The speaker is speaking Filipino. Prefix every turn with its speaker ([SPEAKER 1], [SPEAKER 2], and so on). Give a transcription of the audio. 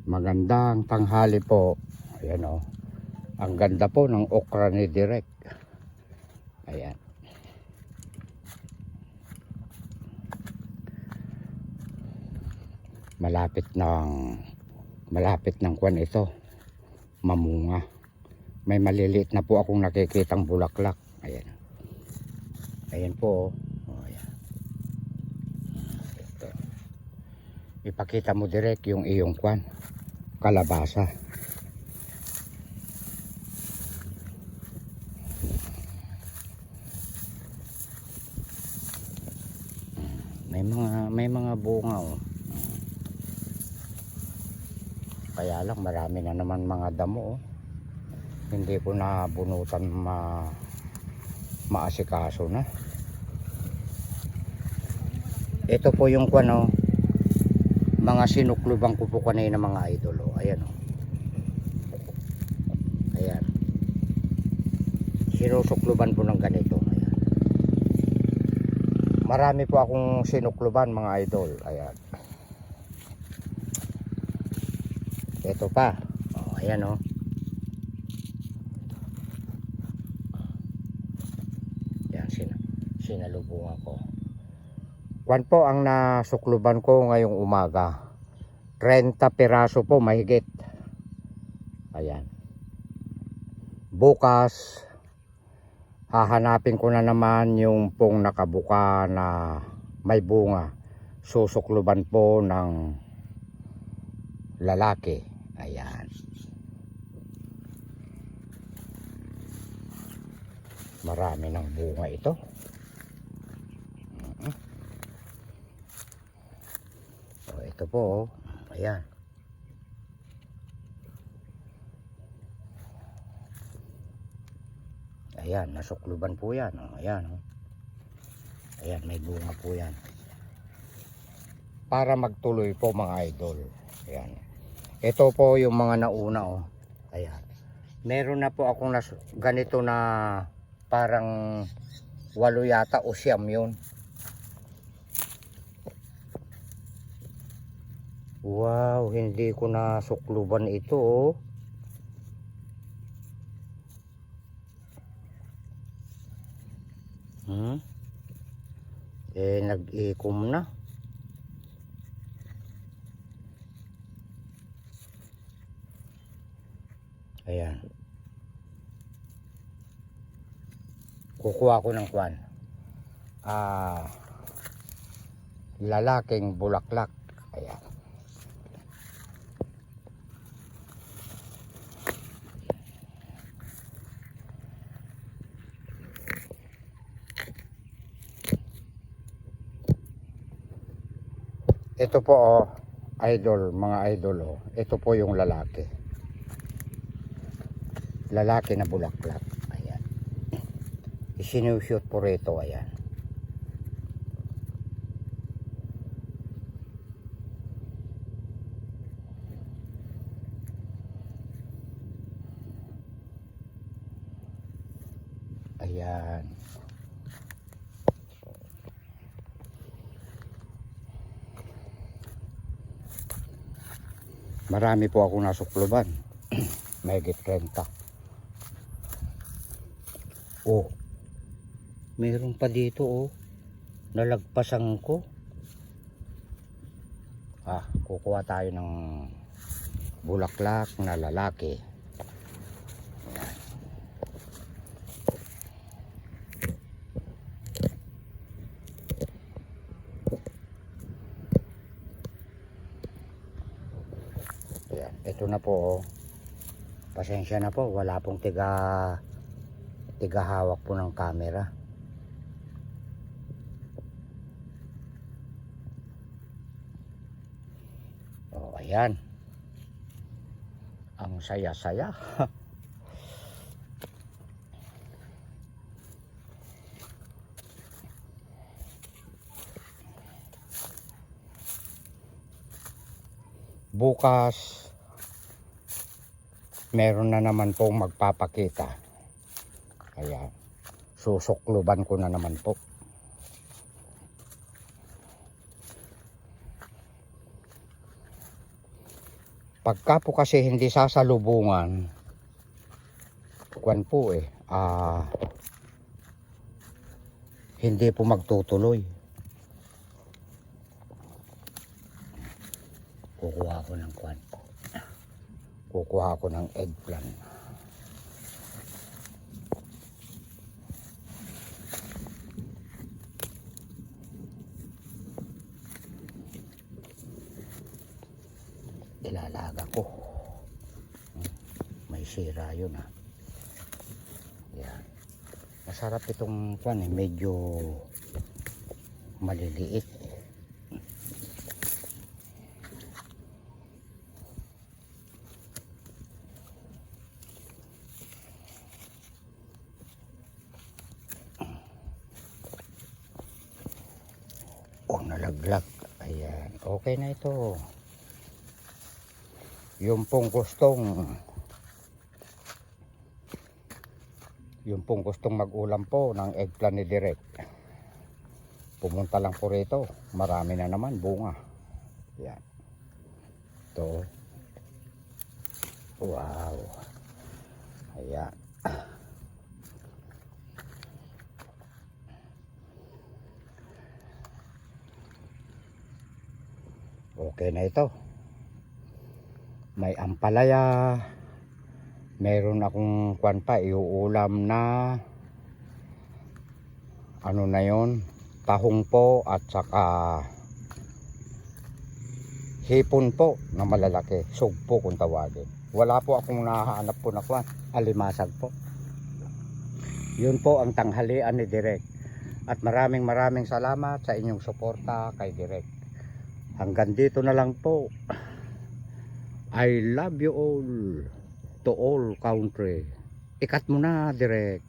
[SPEAKER 1] Magandang tanghali po. Ayan o. Ang ganda po ng okra ni Direk. Ayan. Malapit ng kwan ito. Mamunga. May maliliit na po akong nakikitang bulaklak. Ayan. Ayan po. Oh, ayan. Ito. Ipakita mo Direk yung iyong kwan. Kalabasa. May mga bunga oh. Kaya lang marami na naman mga damo oh. Hindi ko na bunutan maasikaso na. Ito po yung kwan oh. Mga sinuklubang ko po kanina mga idol oh. Ayan oh. Ayan. Sinusukluban po ng ganito. Ayan. Marami po akong sinukluban mga idol. Ayan. Ito pa. Oh, ayan oh. Ayan sinalubungan ko. Kwan po ang nasukluban ko ngayong umaga. 30 piraso po mahigit. Ayan. Bukas hahanapin ko na naman yung pong nakabuka na may bunga. Susukluban po ng lalaki. Ayan. Marami ng bunga ito. So, ito po. Ayan. Ayan, nasukluban po yan. Ayan. Ayan, may bunga po yan. Para magtuloy po mga idol. Ayan. Ito po yung mga nauna oh. Ayan. Meron na po akong ganito na parang 8 yata o 9 yun. Wow, hindi ko na sukluban ito oh. Nag-ikom na. Ayan. Kukuha ko ng kwan. Lalaking bulaklak. Ayan. Ito po oh, idol, mga idol oh. Ito po yung lalaki. Lalaki na bulaklak. Ayan. Isinushoot po rito. Ayan. Ayan. Marami po akong nasukluban. Mahigit 30. Oh. Meron pa dito oh. Nalagpasan ko. Kukuha tayo ng bulaklak na lalaki. Ayan. Ayan. Ito na po oh. Pasensya na po, wala pong tiga hawak po ng camera. Oh, ayan. Ang saya-saya. Bukas meron na naman pong magpapakita. Kaya susukluban ko na naman po. Pagka po kasi hindi sasalubungan, kwan po hindi po magtutuloy. Kukuha ko ng kwan. Kukuha ko ng eggplant. Ilalaga ko. May sira yun Yan. Masarap itong kwan medyo maliliit. Nalaglag. Ayan. Okay na ito. Yung pong gustong mag-ulam po ng eggplant ni Direk, pumunta lang po rito. Marami na naman bunga. Yan. Ito. Wow. Ayan. Okay na ito. May ampalaya. Meron akong kwan pa, iuulam na ano na yon, tahong po at saka hipon po na malalaki, sugpo kung tawagin. Wala po akong nahahanap po na kwan, alimasag po. Yun po ang tanghalian ni Direk. At maraming salamat sa inyong suporta kay Direk. Hanggang dito na lang po. I love you all, to all country. Ikat mo na, Direk.